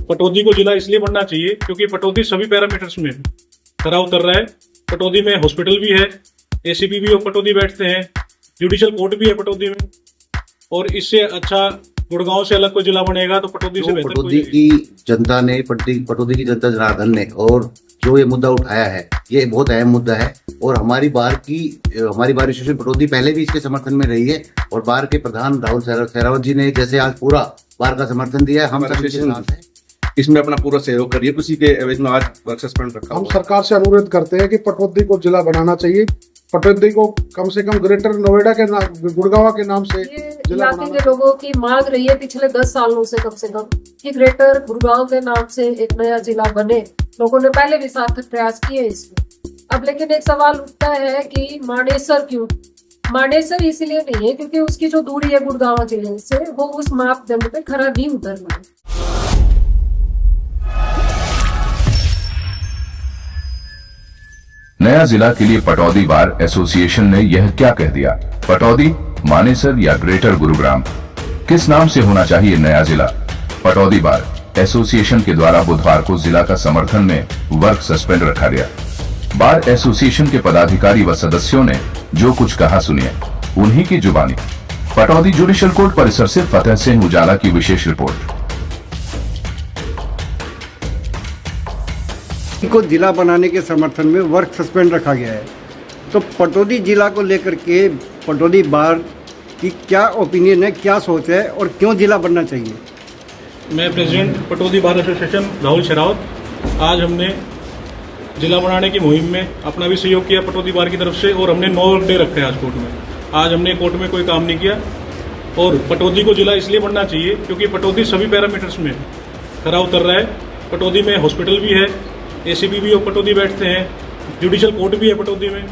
पटौदी को जिला इसलिए बनना चाहिए क्योंकि पटौदी सभी पैरामीटर्स में खरा उतर रहा है। पटौदी में हॉस्पिटल भी है, एसीपी भी पटौदी बैठते हैं, जुडिशियल कोर्ट भी है पटौदी में, और इससे अच्छा गुड़गांव से अलग कोई जिला बनेगा तो पटौदी से बेहतर पटौदी की जनता ने पटौदी की जनता जनार्दन ने और जो ये मुद्दा उठाया है, ये बहुत अहम मुद्दा है। और हमारी बार एसोसिएशन पटौदी पहले भी इसके समर्थन में रही है और बार के प्रधान राहुल सहरावत जी ने जैसे आज पूरा बार का समर्थन दिया है। हम सब इसके साथ हैं, इसमें अपना पूरा सहयोग करिए। उसी के एवज में आज वर्क सस्पेंड रखा। हम सरकार से अनुरोध करते हैं कि पटौदी को जिला बनाना चाहिए। पटौदी को कम से कम ग्रेटर नोएडा के गुड़गांव के नाम से इलाके के लोगों की मांग रही है पिछले 10 सालों से कम कि ग्रेटर गुड़गांव के नाम से एक नया जिला बने। लोगों ने पहले भी सार्थक प्रयास किए इसमें। अब लेकिन एक सवाल उठता है कि मानेसर क्यों? मानेसर इसलिए नहीं है क्योंकि उसकी जो दूरी है गुड़गांव जिले से वो उस मापदंड पे खरा नहीं उतर रहा है। नया जिला के लिए पटौदी बार एसोसिएशन ने यह क्या कह दिया? पटौदी, मानेसर या ग्रेटर गुरुग्राम, किस नाम से होना चाहिए नया जिला? पटौदी बार एसोसिएशन के द्वारा बुधवार को जिला का समर्थन में वर्क सस्पेंड रखा गया। बार एसोसिएशन के पदाधिकारी व सदस्यों ने जो कुछ कहा सुनिए उन्हीं की जुबानी। पटौदी जुडिशियल कोर्ट परिसर से फतेह सिंह उजाला की विशेष रिपोर्ट। को जिला बनाने के समर्थन में वर्क सस्पेंड रखा गया है। तो पटौदी जिला को लेकर के पटौदी बार की क्या ओपिनियन है, क्या सोच है और क्यों जिला बनना चाहिए? मैं president Pataudi bar association Rahul Sherawat, आज हमने जिला बनाने की मुहिम में अपना भी सहयोग किया पटौदी बार की तरफ से, और हमने 9 डे रखे आज कोर्ट में। आज हमने कोर्ट में कोई काम नहीं किया। और पटौदी को जिला इसलिए बनना चाहिए क्योंकि पटौदी सभी पैरामीटर्स में खरा उतर रहा है। पटौदी में हॉस्पिटल भी है, एसीपी भी पटौदी बैठते हैं, जुडिशियल कोर्ट भी है पटौदी में,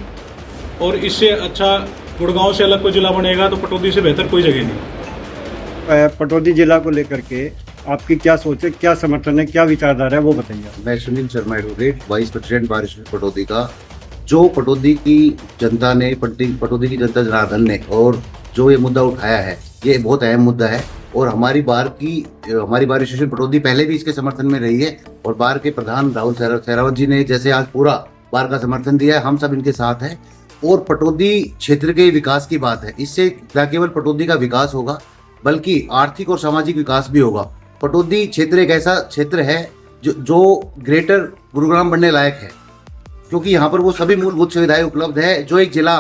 और इससे अच्छा गुड़गांव से अलग कोई जिला बनेगा तो पटौदी से बेहतर कोई जगह नहीं। पटौदी जिला को लेकर के आपकी क्या सोच है, क्या समर्थन है, क्या विचारधारा है, वो बताइए। मैं Sunil Sharma advocate, vice president bar association Pataudi का। जो पटौदी की जनता ने पटौदी की जनता जनार्दन ने और जो ये मुद्दा उठाया है, ये बहुत अहम मुद्दा है। और हमारी बार एसोसिएशन पटौदी पहले भी इसके समर्थन में रही है और बार के प्रधान राहुल सहरावत जी ने जैसे आज पूरा बार का समर्थन दिया है। हम सब इनके साथ हैं और पटौदी क्षेत्र के विकास की बात है। इससे न केवल पटौदी का विकास होगा बल्कि आर्थिक और सामाजिक विकास भी होगा। पटौदी क्षेत्र एक ऐसा क्षेत्र है जो ग्रेटर गुरुग्राम बनने लायक है, क्योंकि यहाँ पर वो सभी मूलभूत सुविधाएं उपलब्ध है जो एक जिला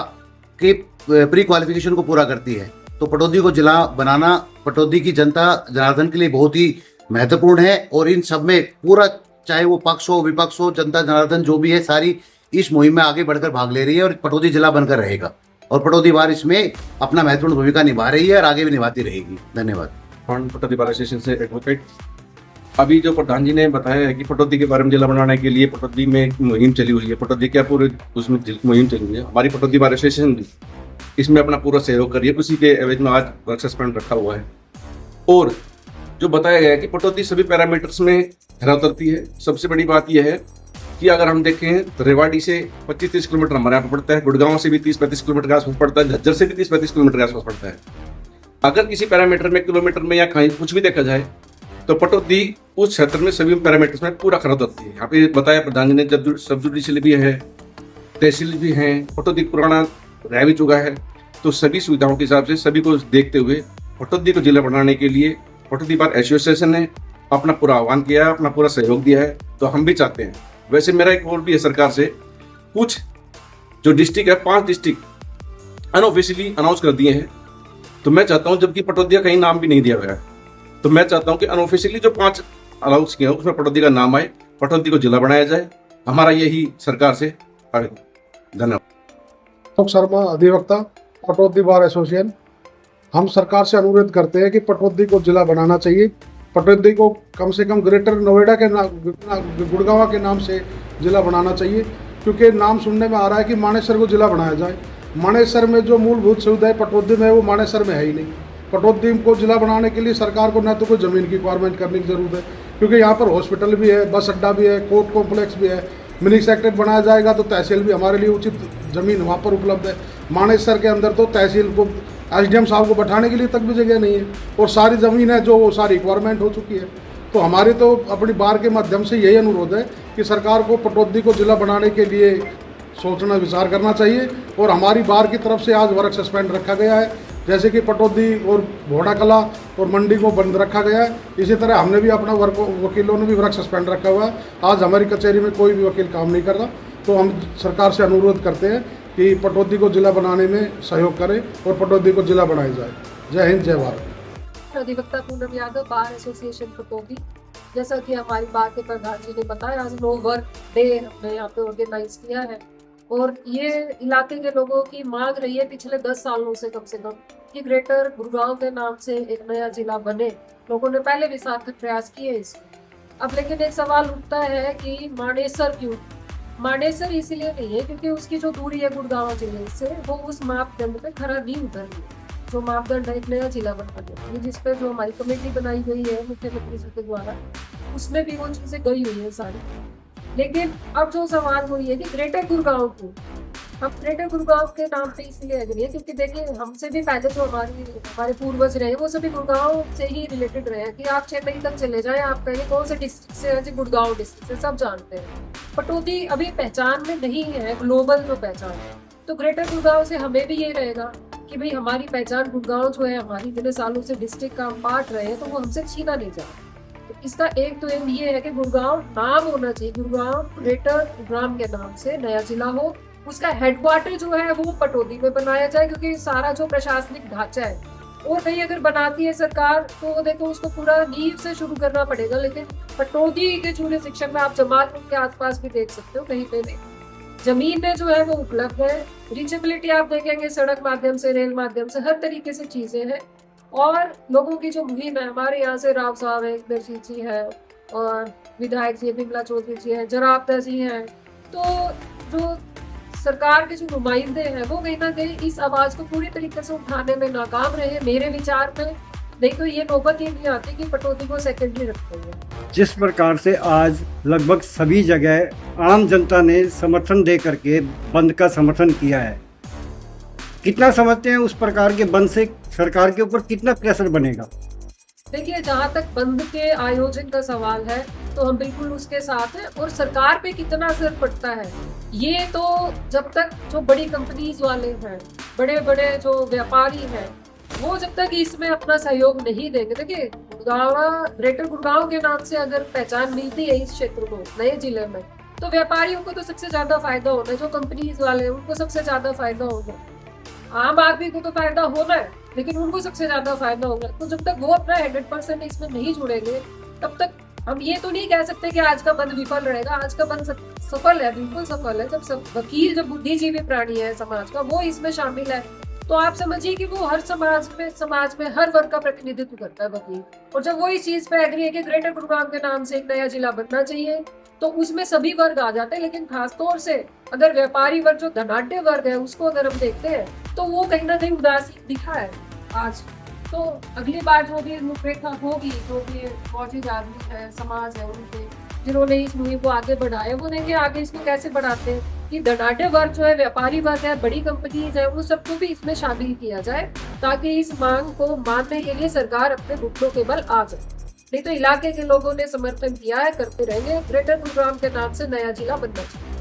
के प्री क्वालिफिकेशन को पूरा करती है। तो पटौदी को जिला बनाना पटौदी की जनता जनार्दन के लिए बहुत ही महत्वपूर्ण है। और इन सब में पूरा, चाहे वो पक्ष हो विपक्ष हो, जनता जनार्दन जो भी है, सारी इस मुहिम में आगे बढ़कर भाग ले रही है और पटौदी जिला बनकर रहेगा। और पटौदी बार इसमें अपना महत्वपूर्ण भूमिका निभा रही है और आगे भी निभाती रहेगी। धन्यवाद। पटौदी बार एसोसिएशन से एडवोकेट। अभी जो प्रधान जी ने बताया है कि पटौदी के बारे में जिला बनाने के लिए पटौदी में मुहिम चली हुई है, पटौदी क्या पूरे उसमें मुहिम चली हुई है। हमारी पटौदी बार एसोसिएशन भी इसमें अपना पूरा सहयोग करिए। उसी के एवज में आज वर्क सस्पेंड रखा हुआ है। और जो बताया गया है कि पटौदी सभी पैरामीटर्स में खरा उतरती है। सबसे बड़ी बात यह है कि अगर हम देखें तो रेवाड़ी से 25-30 किलोमीटर हमारे यहाँ पर पड़ता है, गुड़गांव से भी 30-35 किलोमीटर के आसपास पड़ता है, झज्जर से भी 30-35 किलोमीटर के आसपास पड़ता है। अगर किसी पैरामीटर में, किलोमीटर में या कहीं कुछ भी देखा जाए तो पटौदी उस क्षेत्र में सभी पैरामीटर्स में पूरा खरा उतरती है। यहाँ पे बताया प्रधान जी ने, जब सब जुडिशियल भी है, तहसील भी है, पटौदी पुराना रह भी चुका है। तो सभी सुविधाओं के हिसाब से सभी को देखते हुए पटौदी को जिला बनाने के लिए पटौदी बार एसोसिएशन ने अपना पूरा आह्वान किया है, अपना पूरा सहयोग दिया है। तो हम भी चाहते हैं। वैसे मेरा एक और भी है सरकार से, कुछ जो डिस्ट्रिक्ट है, 5 डिस्ट्रिक्ट अनऑफिशियली अनाउंस कर दिए हैं। तो मैं चाहता हूं, जबकि पटौदी का कहीं नाम भी नहीं दिया गया है, तो मैं चाहता हूं कि अनऑफिशियली जो 5 अनाउंस किए हैं उसमें पटौदी का नाम आए, पटौदी को जिला बनाया जाए। हमारा यही सरकार से आवेदन। धन्यवाद। शर्मा, अधिवक्ता, पटौदी बार एसोसिएशन। हम सरकार से अनुरोध करते हैं कि पटौदी को जिला बनाना चाहिए। पटौदी को कम से कम ग्रेटर नोएडा के गुड़गांव के नाम से जिला बनाना चाहिए, क्योंकि नाम सुनने में आ रहा है कि मानेसर को जिला बनाया जाए। मानेसर में जो मूलभूत सुविधाएं पटौदी में है वो मानेसर में है ही नहीं। पटौदी को जिला बनाने के लिए सरकार को न तो कोई ज़मीन की रिक्वायरमेंट करने की ज़रूरत है, क्योंकि यहाँ पर हॉस्पिटल भी है, बस अड्डा भी है, कोर्ट कॉम्प्लेक्स भी है। मिनी सेक्रेटरी बनाया जाएगा तो तहसील भी हमारे लिए उचित ज़मीन वहाँ पर उपलब्ध है। मानेसर के अंदर तो तहसील को, एसडीएम साहब को बैठाने के लिए तक भी जगह नहीं है, और सारी ज़मीन है जो वो सारी रिक्वायरमेंट हो चुकी है। तो हमारी तो अपनी बार के माध्यम से यही अनुरोध है कि सरकार को पटौदी को जिला बनाने के लिए सोचना विचार करना चाहिए। और हमारी बार की तरफ से आज वर्क सस्पेंड रखा गया है, जैसे कि पटौदी और भोड़ा कला और मंडी को बंद रखा गया है, इसी तरह हमने भी अपना वकीलों ने भी वर्क सस्पेंड रखा हुआ है। आज हमारी कचहरी में कोई भी वकील काम नहीं कर रहा, तो हम सरकार से अनुरोध करते हैं कि पटौदी को जिला बनाने में सहयोग करें और पटौदी को जिला बनाया जाए। जय हिंद, जय भारत। अधिवक्ता पूनम यादव, बार एसोसिएशन पटौदी। जैसा कि हमारी बार के प्रधान जी ने बताया, आज नो वर्क डे हमने यहाँ पे ऑर्गेनाइज किया है और ये इलाके के लोगों की मांग रही है पिछले 10 सालों से कम कि ग्रेटर गुड़गांव के नाम से एक नया जिला बने। लोगों ने पहले भी सार्थक प्रयास किए इसको। अब लेकिन एक सवाल उठता है कि मानेसर क्यों? मानेसर इसीलिए नहीं है क्योंकि उसकी जो दूरी है गुड़गांव जिले से वो उस मापदंड पे खरा नहीं उतर रही है जो मापदंड है एक नया जिला बनाने के लिए, जिसपे जो हमारी कमेटी बनाई गई है मुख्यमंत्री जी के द्वारा, उसमें भी वो चीजें गई हुई है सारी। लेकिन अब जो सवाल वो ये कि ग्रेटर गुड़गांव को हम ग्रेटर गुड़गांव के नाम पे इसलिए एग्री है क्योंकि देखिए हमसे भी पहले जो हमारे पूर्वज रहे वो सभी गुड़गांव से ही रिलेटेड रहे कि आप चेन्नई तक चले जाएं, आप कहें कौन से डिस्ट्रिक्ट से है जी, गुड़गांव डिस्ट्रिक्ट से, सब जानते हैं। पटौदी अभी पहचान में नहीं है, ग्लोबल जो पहचान है, तो ग्रेटर गुड़गांव से हमें भी ये रहेगा कि भाई हमारी पहचान गुड़गांव जो है, हमारी इतने सालों से डिस्ट्रिक्ट का हम पार्ट रहे हैं, तो वो हमसे छीना नहीं जा। तो इसका एक तो एम ये है कि गुड़गांव नाम होना चाहिए, गुड़गांव ग्रेटर गुड़गांव के नाम से नया जिला हो, उसका हेडक्वार्टर जो है वो पटौदी में बनाया जाए क्योंकि सारा जो प्रशासनिक ढांचा है और कहीं अगर बनाती है सरकार तो देखो उसको पूरा नींव से शुरू करना पड़ेगा। लेकिन पटौदी के जुरिडिक्शन में आप जमालपुर के आसपास भी देख सकते हो, कहीं पे भी जमीन जो है वो उपलब्ध है, रीचेबिलिटी आप देखेंगे सड़क माध्यम से, रेल माध्यम से, हर तरीके से चीजें हैं। और लोगों की जो मुहिम है, हमारे यहाँ से राव साहब है, इंद्रजीत जी है और विधायक जी बिमला चौधरी जी है, जराब्ता जी हैं, तो जो सरकार के जो नुमाइंदे हैं वो कहीं ना कहीं इस आवाज को पूरी तरीके से उठाने में नाकाम रहे मेरे विचार में। नहीं तो ये नौबत ही नहीं आती कि पटौदी को सेकेंडरी रखते हैं। जिस प्रकार से आज लगभग सभी जगह आम जनता ने समर्थन दे करके बंद का समर्थन किया है, कितना समझते हैं उस प्रकार के बंद से सरकार के ऊपर कितना प्रेशर बनेगा? देखिए, जहाँ तक बंद के आयोजन का सवाल है तो हम बिल्कुल उसके साथ हैं और सरकार पे कितना असर पड़ता है ये तो जब तक जो बड़ी कंपनीज वाले हैं, बड़े बड़े जो व्यापारी हैं, वो जब तक इसमें अपना सहयोग नहीं देंगे। देखिए, ग्रेटर गुड़गांव के नाम से अगर पहचान मिलती है इस क्षेत्र को, नए जिले में, तो व्यापारियों को तो सबसे ज्यादा फायदा होना है, जो कंपनीज वाले हैं उनको सबसे ज्यादा फायदा होगा, आम आदमी को तो फायदा होना है लेकिन उनको सबसे ज्यादा फायदा होगा। तो जब तक वो अपना 100% इसमें नहीं जुड़ेंगे तब तक हम ये तो नहीं कह सकते कि आज का बंद विफल रहेगा। आज का बंद सफल है, बिल्कुल सफल है। जब सब वकील, जो बुद्धिजीवी प्राणी है समाज का, वो इसमें शामिल है तो आप समझिए कि वो हर समाज में हर वर्ग का प्रतिनिधित्व करता है वकील। और जब वो इस चीज पे एग्री है कि ग्रेटर गुड़गांव के नाम से एक नया जिला बनना चाहिए तो उसमें सभी वर्ग आ जाते हैं। लेकिन खासतौर से अगर व्यापारी वर्ग, जो धनाढ्य वर्ग है, उसको अगर हम देखते हैं तो वो कहीं ना कहीं उदासीन दिखा है आज। तो अगली बार जो भी रूपरेखा होगी, जो भी मौजूद आदमी है, समाज है, उनके जिन्होंने इस मुहिम को आगे बढ़ाया, वो देंगे आगे इसको कैसे बढ़ाते हैं कि धनाढ्य वर्ग जो है, व्यापारी वर्ग है, बड़ी कंपनीज है, वो सबको भी इसमें शामिल किया जाए ताकि इस मांग को मानने के लिए सरकार अपने घुटनों के बल आ जाए। नहीं तो इलाके के लोगों ने समर्थन किया है, करते रहेंगे। ग्रेटर गुड़गांव के नाम से नया जिला बनना चाहिए।